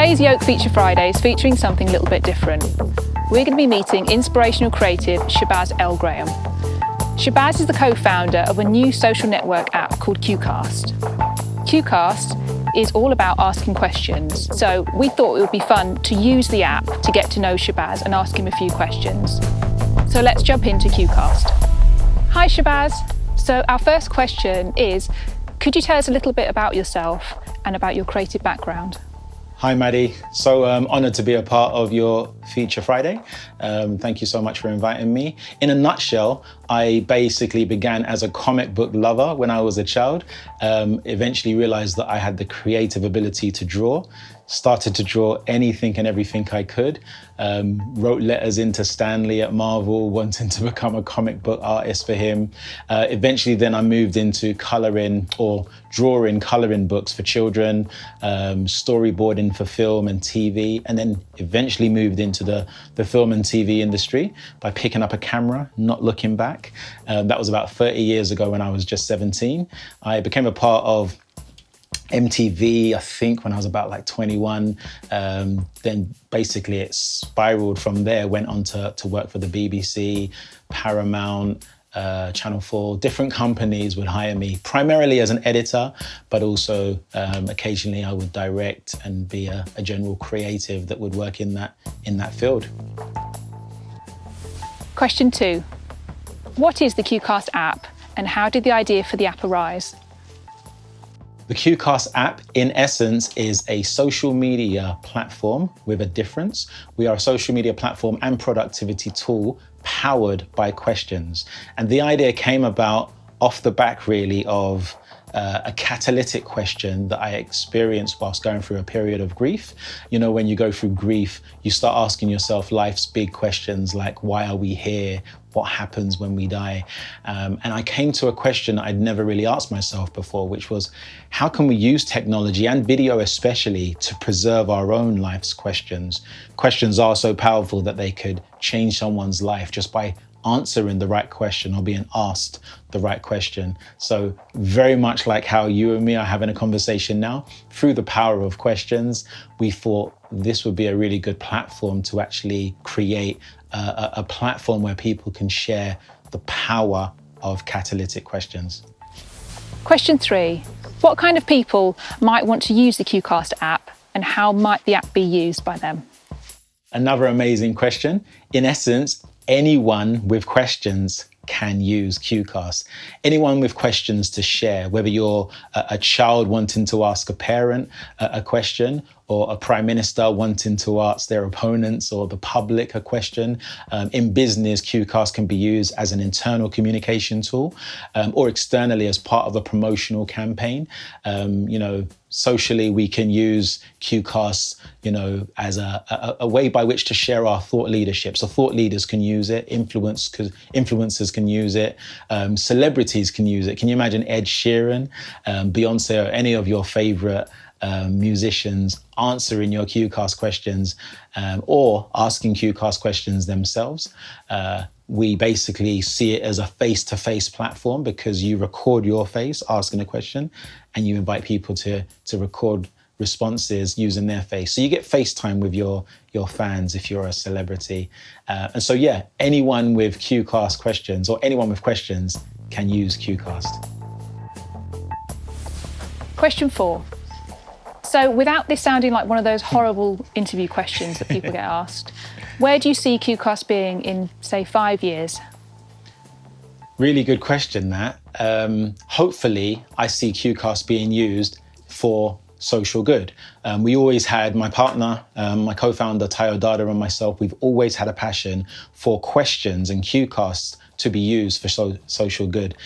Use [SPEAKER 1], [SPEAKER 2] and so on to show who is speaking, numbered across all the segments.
[SPEAKER 1] Today's Yoke Feature Friday is featuring something a little bit different. We're going to be meeting inspirational creative Shabazz L. Graham. Shabazz is the co-founder of a new social network app called Qcast. Qcast is all about asking questions, so we thought it would be fun to use the app to get to know Shabazz and ask him a few questions. So let's jump into Qcast. Hi Shabazz. So our first question is, could you tell us a little bit about yourself and about your creative background?
[SPEAKER 2] Hi Maddie, so honoured to be a part of your Feature Friday. Thank you so much for inviting me. In a nutshell, I basically began as a comic book lover when I was a child. Eventually realised that I had the creative ability to draw. Started to draw anything and everything I could. Wrote letters into Stanley at Marvel, wanting to become a comic book artist for him. Eventually then I moved into colouring or drawing colouring books for children, storyboarding for film and TV, and then eventually moved into the film and TV industry by picking up a camera, not looking back. That was about 30 years ago when I was just 17. I became a part of MTV, I think, when I was about like 21. Then basically it spiraled from there, went on to work for the BBC, Paramount, Channel 4. Different companies would hire me, primarily as an editor, but also occasionally I would direct and be a general creative that would work in that field.
[SPEAKER 1] Question 2. What is the Qcast app and how did the idea for the app arise?
[SPEAKER 2] The Qcast app, in essence, is a social media platform with a difference. We are a social media platform and productivity tool powered by questions. And the idea came about off the back, really, of a catalytic question that I experienced whilst going through a period of grief. You know, when you go through grief, you start asking yourself life's big questions like, why are we here? What happens when we die? And I came to a question I'd never really asked myself before, which was, how can we use technology and video especially to preserve our own life's questions? Questions are so powerful that they could change someone's life just by answering the right question or being asked the right question. So very much like how you and me are having a conversation now, through the power of questions, we thought this would be a really good platform to actually create a platform where people can share the power of catalytic questions.
[SPEAKER 1] Question 3. What kind of people might want to use the Qcast app and how might the app be used by them?
[SPEAKER 2] Another amazing question. In essence, anyone with questions can use Qcast. Anyone with questions to share, whether you're a child wanting to ask a parent a question, or a prime minister wanting to ask their opponents or the public a question. In business, Qcast can be used as an internal communication tool or externally as part of a promotional campaign. Socially, we can use Qcast, as a way by which to share our thought leadership. So thought leaders can use it, influencers can use it, celebrities can use it. Can you imagine Ed Sheeran, Beyonce, or any of your favorite musicians answering your Qcast questions or asking Qcast questions themselves? We basically see it as a face-to-face platform because you record your face asking a question and you invite people to record responses using their face. So you get FaceTime with your fans if you're a celebrity. And so, yeah, anyone with Qcast questions or anyone with questions can use Qcast.
[SPEAKER 1] Question 4. So without this sounding like one of those horrible interview questions that people get asked, where do you see Qcast being in, say, 5 years?
[SPEAKER 2] Really good question, that. Hopefully, I see Qcast being used for social good. We always had, my partner, my co-founder, Tayo Dada, and myself, we've always had a passion for questions and Qcasts to be used for social good,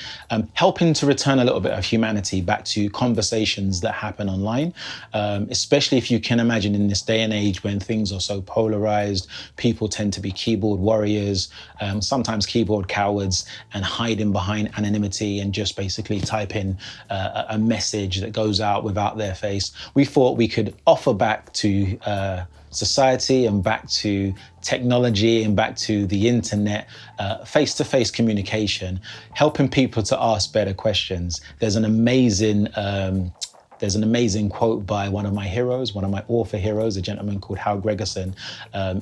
[SPEAKER 2] helping to return a little bit of humanity back to conversations that happen online, especially if you can imagine in this day and age when things are so polarized, people tend to be keyboard warriors, sometimes keyboard cowards, and hiding behind anonymity and just basically type in a message that goes out without their face. We thought we could offer back to society and back to technology and back to the internet, face-to-face communication, helping people to ask better questions. There's an amazing There's an amazing quote by one of my heroes, one of my author heroes, a gentleman called Hal Gregerson,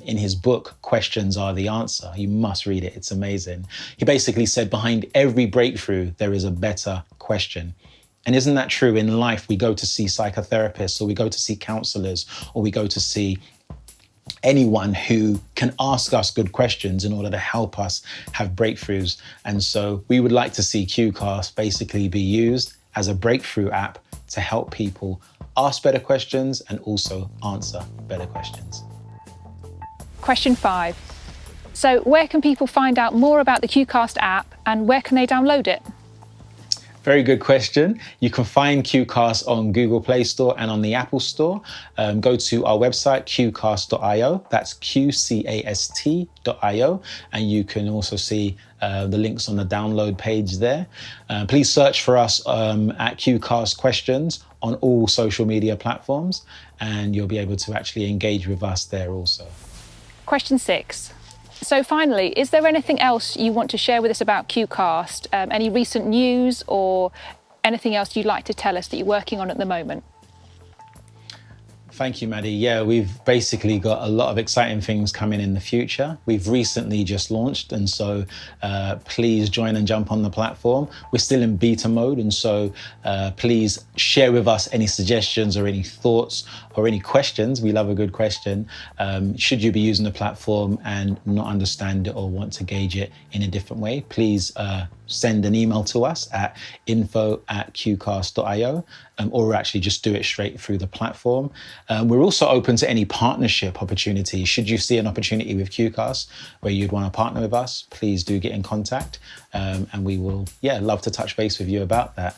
[SPEAKER 2] in his book, Questions Are the Answer. You must read it. It's amazing. He basically said, behind every breakthrough, there is a better question. And isn't that true? In life, we go to see psychotherapists, or we go to see counselors, or we go to see anyone who can ask us good questions in order to help us have breakthroughs. And so we would like to see Qcast basically be used as a breakthrough app to help people ask better questions and also answer better questions.
[SPEAKER 1] Question 5. So where can people find out more about the Qcast app and where can they download it?
[SPEAKER 2] Very good question. You can find Qcast on Google Play Store and on the Apple Store. Go to our website, qcast.io. That's qcast.io. And you can also see the links on the download page there. Please search for us at Qcast Questions on all social media platforms, and you'll be able to actually engage with us there also.
[SPEAKER 1] Question 6. So finally, is there anything else you want to share with us about Qcast? Any recent news or anything else you'd like to tell us that you're working on at the moment?
[SPEAKER 2] Thank you, Maddie. Yeah, we've basically got a lot of exciting things coming in the future. We've recently just launched, and so please join and jump on the platform. We're still in beta mode, and so please share with us any suggestions or any thoughts or any questions. We love a good question. Should you be using the platform and not understand it or want to gauge it in a different way, please send an email to us at info@qcast.io, or actually just do it straight through the platform. We're also open to any partnership opportunities. Should you see an opportunity with Qcast where you'd want to partner with us, please do get in contact, and we will, love to touch base with you about that.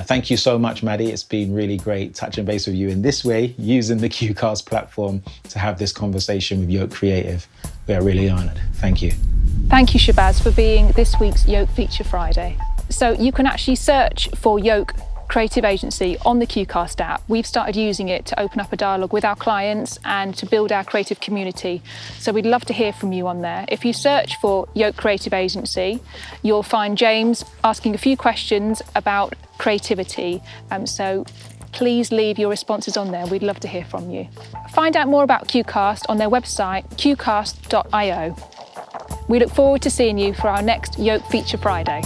[SPEAKER 2] Thank you so much, Maddie. It's been really great touching base with you in this way, using the Qcast platform to have this conversation with Yoke Creative. We are really honored. Thank you.
[SPEAKER 1] Thank you, Shabazz, for being this week's Yoke Feature Friday. So you can actually search for Yoke Creative Agency on the Qcast app. We've started using it to open up a dialogue with our clients and to build our creative community. So we'd love to hear from you on there. If you search for Yoke Creative Agency, you'll find James asking a few questions about creativity. So please leave your responses on there. We'd love to hear from you. Find out more about Qcast on their website, qcast.io. We look forward to seeing you for our next Yoke Feature Friday.